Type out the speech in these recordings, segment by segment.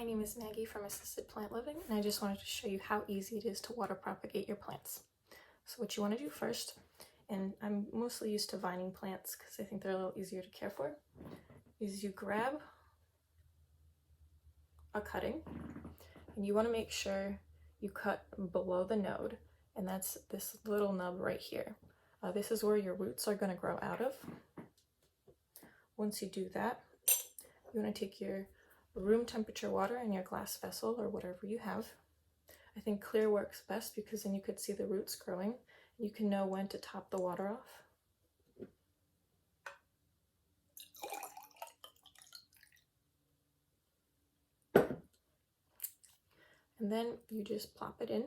my name is Maggie from Assisted Plant Living, and I just wanted to show you how easy it is to water propagate your plants. So what you want to do first, and I'm mostly used to vining plants because I think they're a little easier to care for, is you grab a cutting, and you want to make sure you cut below the node, and that's this little nub right here. This is where your roots are going to grow out of. Once you do that, you want to take your room temperature water in your glass vessel or whatever you have. I think clear works best because then you could see the roots growing. You can know when to top the water off. And then you just plop it in.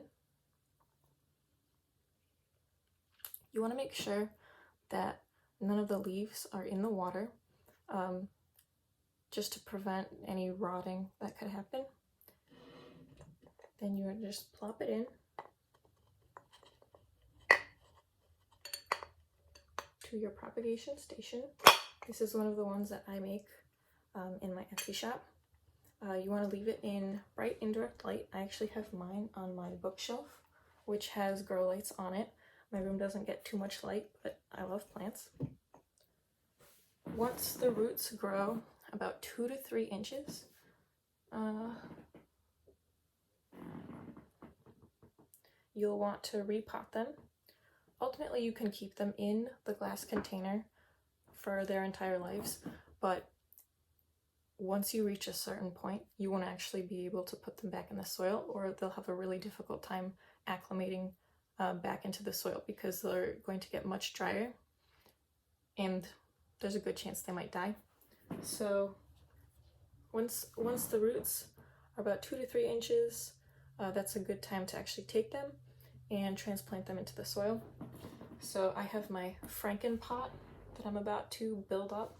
You want to make sure that none of the leaves are in the water, just to prevent any rotting that could happen. Then you would just plop it in to your propagation station. This is one of the ones that I make in my Etsy shop. You want to leave it in bright indirect light. I actually have mine on my bookshelf, which has grow lights on it. My room doesn't get too much light, but I love plants. Once the roots grow about 2 to 3 inches, you'll want to repot them. Ultimately, you can keep them in the glass container for their entire lives, but once you reach a certain point, you won't actually be able to put them back in the soil, or they'll have a really difficult time acclimating back into the soil because they're going to get much drier, and there's a good chance they might die. So once the roots are about 2 to 3 inches, that's a good time to actually take them and transplant them into the soil. So I have my Franken pot that I'm about to build up,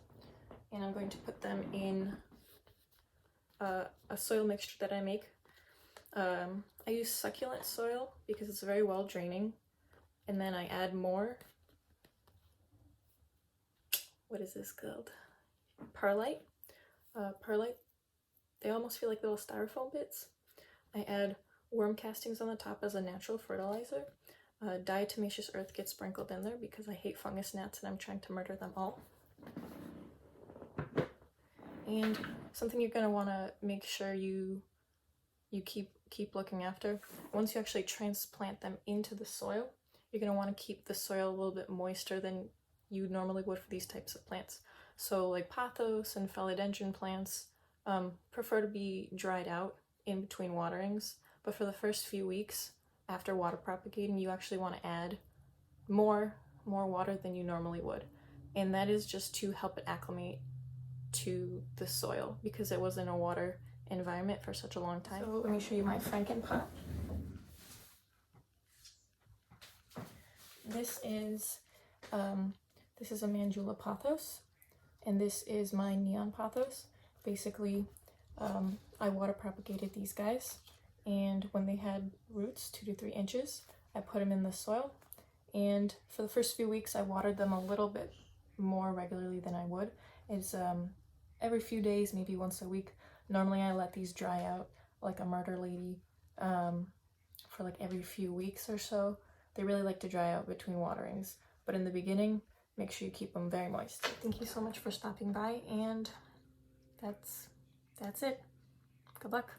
and I'm going to put them in a soil mixture that I make. I use succulent soil because it's very well draining, and then I add more, what is this called? Perlite. Perlite, they almost feel like little styrofoam bits. I add worm castings on the top as a natural fertilizer. Diatomaceous earth gets sprinkled in there because I hate fungus gnats and I'm trying to murder them all. And something you're going to want to make sure you keep looking after, once you actually transplant them into the soil, you're going to want to keep the soil a little bit moister than you normally would for these types of plants. So like pothos and philodendron plants prefer to be dried out in between waterings, but for the first few weeks after water propagating, you actually want to add more water than you normally would, and that is just to help it acclimate to the soil because it was in a water environment for such a long time. So let me show you my Franken pot. This is a Mandula pothos, and this is my neon pothos. Basically, I water propagated these guys, and when they had roots 2 to 3 inches, I put them in the soil, and for the first few weeks I watered them a little bit more regularly than I would. It's every few days, maybe once a week. Normally I let these dry out like a murder lady for like every few weeks or so. They really like to dry out between waterings, but in the beginning, make sure you keep them very moist. Thank you so much for stopping by, and that's it. Good luck.